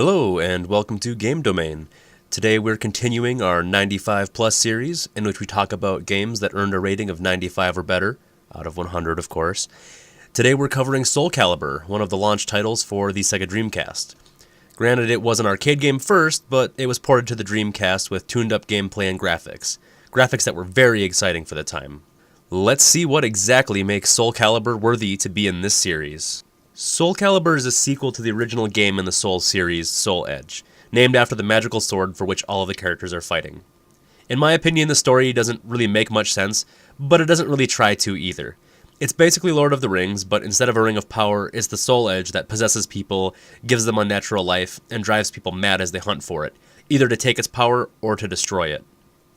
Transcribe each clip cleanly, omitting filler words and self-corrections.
Hello and welcome to Game Domain. Today we're continuing our 95 plus series in which we talk about games that earned a rating of 95 or better, out of 100 of course. Today we're covering Soulcalibur, one of the launch titles for the Sega Dreamcast. Granted, it was an arcade game first, but it was ported to the Dreamcast with tuned up gameplay and graphics. Graphics that were very exciting for the time. Let's see what exactly makes Soulcalibur worthy to be in this series. Soulcalibur is a sequel to the original game in the Soul series, Soul Edge, named after the magical sword for which all of the characters are fighting. In my opinion, the story doesn't really make much sense, but it doesn't really try to either. It's basically Lord of the Rings, but instead of a ring of power, it's the Soul Edge that possesses people, gives them unnatural life, and drives people mad as they hunt for it, either to take its power or to destroy it.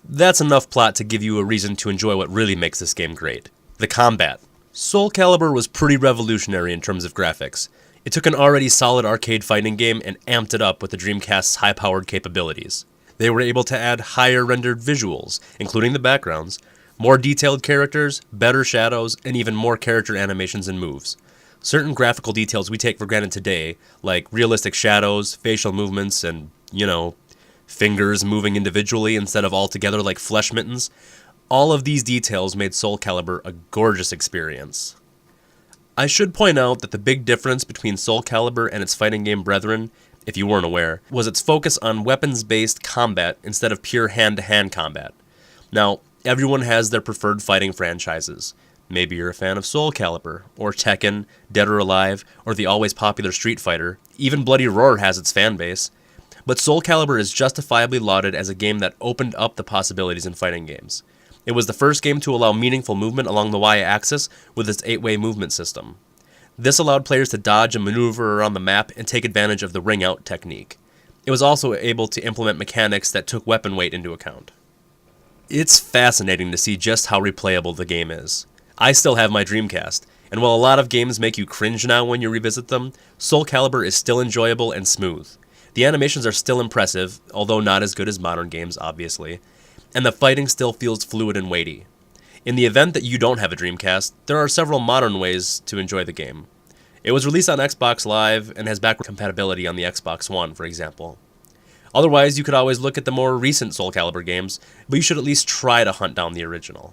That's enough plot to give you a reason to enjoy what really makes this game great: the combat. Soulcalibur was pretty revolutionary in terms of graphics. It took an already solid arcade fighting game and amped it up with the Dreamcast's high-powered capabilities. They were able to add higher rendered visuals, including the backgrounds, more detailed characters, better shadows, and even more character animations and moves. Certain graphical details we take for granted today, like realistic shadows, facial movements, and, fingers moving individually instead of all together like flesh mittens, all of these details made Soulcalibur a gorgeous experience. I should point out that the big difference between Soulcalibur and its fighting game brethren, if you weren't aware, was its focus on weapons-based combat instead of pure hand-to-hand combat. Now, everyone has their preferred fighting franchises. Maybe you're a fan of Soulcalibur, or Tekken, Dead or Alive, or the always popular Street Fighter. Even Bloody Roar has its fan base. But Soulcalibur is justifiably lauded as a game that opened up the possibilities in fighting games. It was the first game to allow meaningful movement along the Y-axis with its 8-way movement system. This allowed players to dodge and maneuver around the map and take advantage of the ring-out technique. It was also able to implement mechanics that took weapon weight into account. It's fascinating to see just how replayable the game is. I still have my Dreamcast, and while a lot of games make you cringe now when you revisit them, Soulcalibur is still enjoyable and smooth. The animations are still impressive, although not as good as modern games, obviously, and the fighting still feels fluid and weighty. In the event that you don't have a Dreamcast, there are several modern ways to enjoy the game. It was released on Xbox Live and has backward compatibility on the Xbox One, for example. Otherwise, you could always look at the more recent Soulcalibur games, but you should at least try to hunt down the original.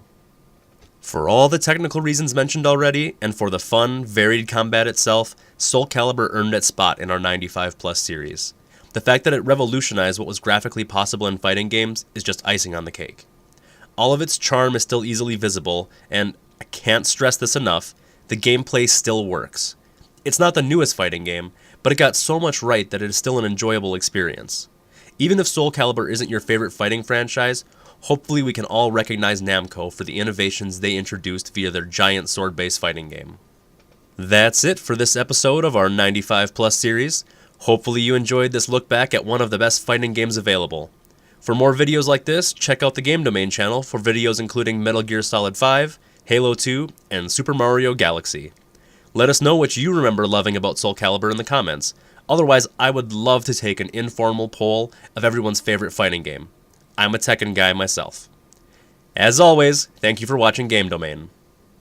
For all the technical reasons mentioned already, and for the fun, varied combat itself, Soulcalibur earned its spot in our 95 plus series. The fact that it revolutionized what was graphically possible in fighting games is just icing on the cake. All of its charm is still easily visible, and I can't stress this enough, the gameplay still works. It's not the newest fighting game, but it got so much right that it is still an enjoyable experience. Even if Soulcalibur isn't your favorite fighting franchise, hopefully we can all recognize Namco for the innovations they introduced via their giant sword-based fighting game. That's it for this episode of our 95 plus series. Hopefully you enjoyed this look back at one of the best fighting games available. For more videos like this, check out the Game Domain channel for videos including Metal Gear Solid 5, Halo 2, and Super Mario Galaxy. Let us know what you remember loving about Soulcalibur in the comments. Otherwise, I would love to take an informal poll of everyone's favorite fighting game. I'm a Tekken guy myself. As always, thank you for watching Game Domain.